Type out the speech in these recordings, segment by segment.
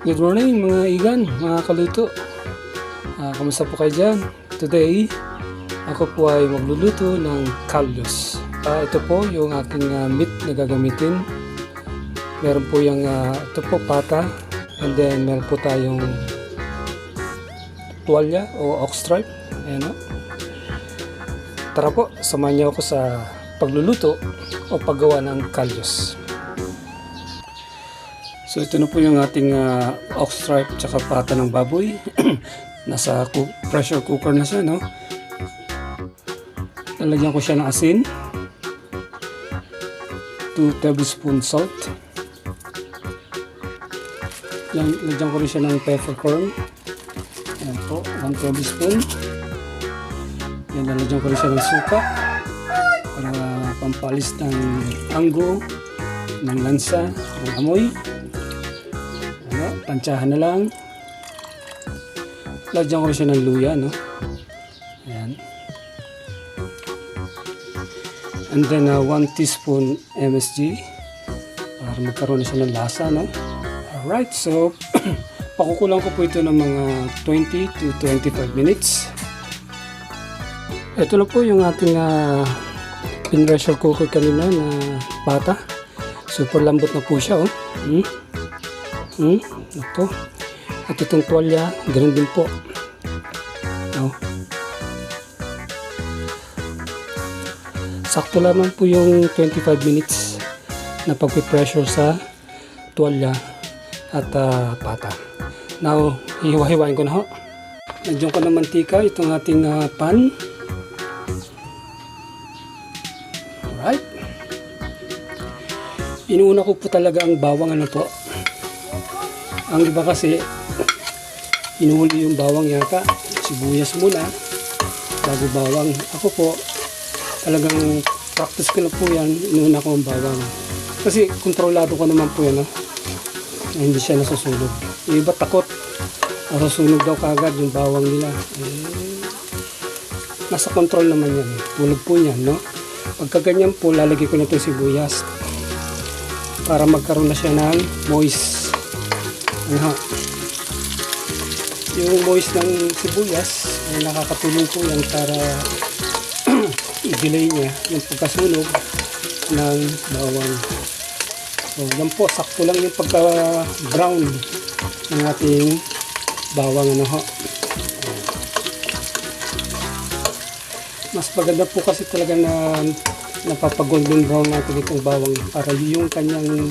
Good morning mga igan, mga kaluto. Kamusta po kayo dyan? Today, ako po ay magluluto ng kalyos. Ito po yung aking meat na gagamitin. Meron po yung ito po pata, and then meron po tayong tuwalya o ox stripe. Ayan o. Tara po, samahan niyo ako sa pagluluto o paggawa ng kalyos. So ito na po yung ating ox stripe tsaka pata ng baboy. Nasa pressure cooker na siya, no? Lalagyan ko siya ng asin, 2 tablespoon salt. Lagyan ko rin siya ng peppercorn. Ayan po, 1 tablespoon. Lalagyan ko rin siya ng suka para pampalis ng anggo, ng lansa, ng amoy. Tansyahan na lang. Lagyan ko siya ng luya, no? Ayan. And then 1 teaspoon MSG para magkaroon na siya ng lasa, no? Alright, so pakukulang ko po ito ng mga 20 to 25 minutes. Ito na po yung ating in-pressure cooker kanina na pata. Super lambot na po siya, oh. Ito. At itong tuwalya, ganoon din po. Sakto lamang po yung 25 minutes na pagpipressure sa tuwalya at pata. Now, hiwa-hiwain ko na ho. Nagyan ko ng mantika itong ating pan. Alright. Inuuna ko po talaga ang bawang, ano po. Ang iba kasi inuhuli yung bawang yata, sibuyas muna bago bawang. Ako po talagang practice ko na po yan, inuuna ko ang bawang kasi kontrolado ko naman po yan, no? Hindi siya nasusunog. Yung iba takot nasusunog daw kagad yung bawang nila. Nasa control naman yan, tulog po yan, no? Pagka ganyan po, lalagay ko na itong sibuyas para magkaroon na siya ng moist. Yung moist ng sibuyas ay nakakatulong po yan para i-delay niya yung pagkasunog ng bawang. So yan po, sakto lang yung pagka-brown ng ating bawang, ano ho. Mas maganda po kasi talaga na napapag-golden brown natin itong bawang para yung kanyang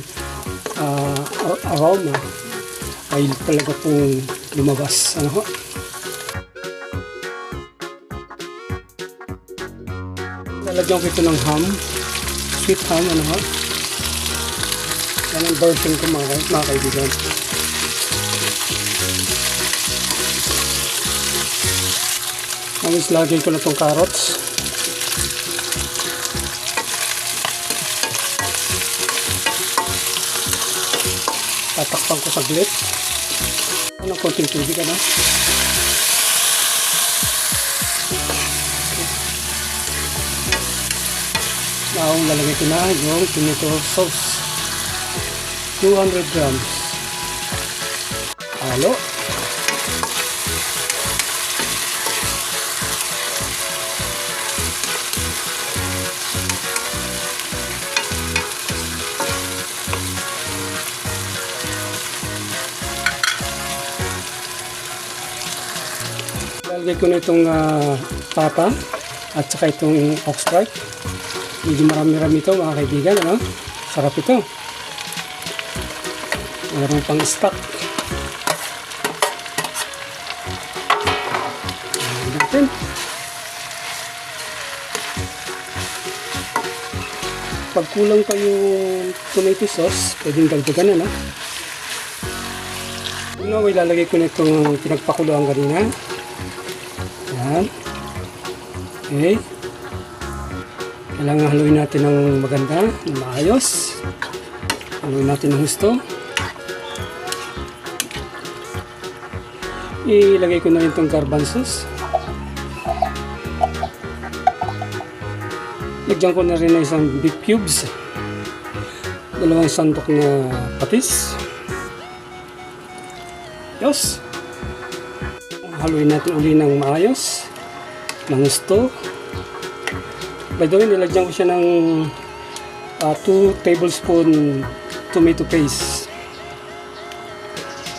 aroma ay talaga pong lumabas, ano ho. Lalagyan ko ito ng ham, sweet ham, ano ho. Yan ang version ko mga kaibigan. Tapos lagyan ko na itong carrots. Tatakpan ko saglit. Ng konting tubig, ano? Now, lalagay ko na yung tomato sauce. 200 grams. Halo. Lalagay ko na itong pata at saka itong ox stripe. Medyo marami-rami ito mga kaibigan, ano? Sarap ito. Meron pang stock. Natin. Pag kulang pa yung tomato sauce, pwedeng dagdagan, ano? Una, ilalagay ko na itong pinagpakuluan kanina. Yan. Okay. Kailangan haluin natin ng maganda, ng maayos. Haluin natin ng husto. Ilagay ko na rin itong garbanzos. Lagyan ko na rin ng isang beef cubes. 2 sandok na patis. Ayos. Haluin natin uli ng maayos. Ng gusto. By the way, nilagyan ko siya ng 2 tablespoon tomato paste.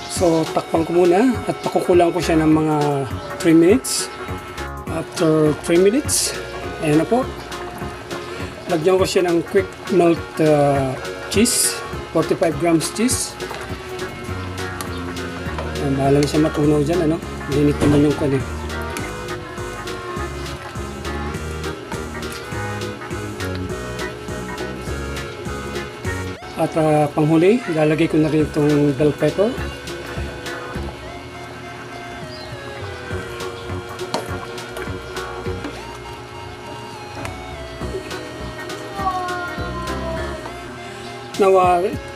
So, takpan ko muna at pakukulang ko siya ng mga 3 minutes. After 3 minutes, ayan na po. Lagyan ko siya ng quick melt cheese, 45 grams cheese. Bahala na siya matunaw dyan, ano? Mainit naman yung kanya. At panghuli, ilalagay ko na rin itong bell pepper. Now,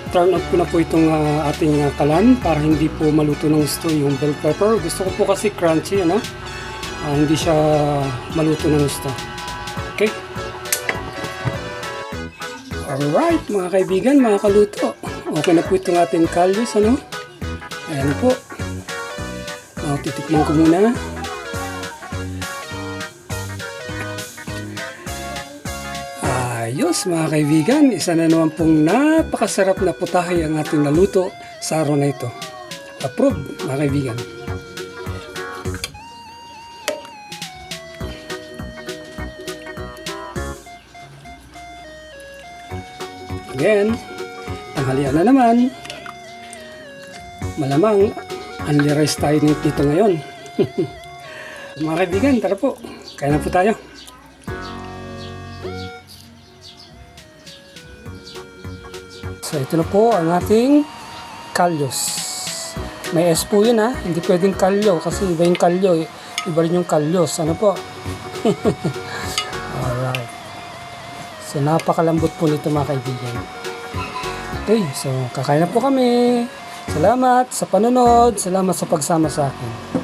turn off ko na po itong ating kalan para hindi po maluto ng gusto yung bell pepper. Gusto ko po kasi crunchy, ano? Hindi siya maluto ng gusto. Okay? Alright, mga kaibigan, mga kaluto. Okay na po itong ating kalyos, ano? Ayan po. Titikman ko muna. Ayos mga kaibigan, isa na naman pong napakasarap na putahe ang ating naluto sa araw na ito. Approve mga kaibigan. Again, tanghalian na naman. Malamang, only rice tayo dito ngayon. Mga kaibigan, tara po, kaya na po tayo. So ito na po ang ating kalyos. May S po yun ha, hindi pwedeng kalyo kasi iba yung kalyo, iba rin yung kalyos. Ano po? Alright. So napakalambot po nito mga kaibigan. Okay, so kakain na po kami. Salamat sa panonood, salamat sa pagsama sa akin.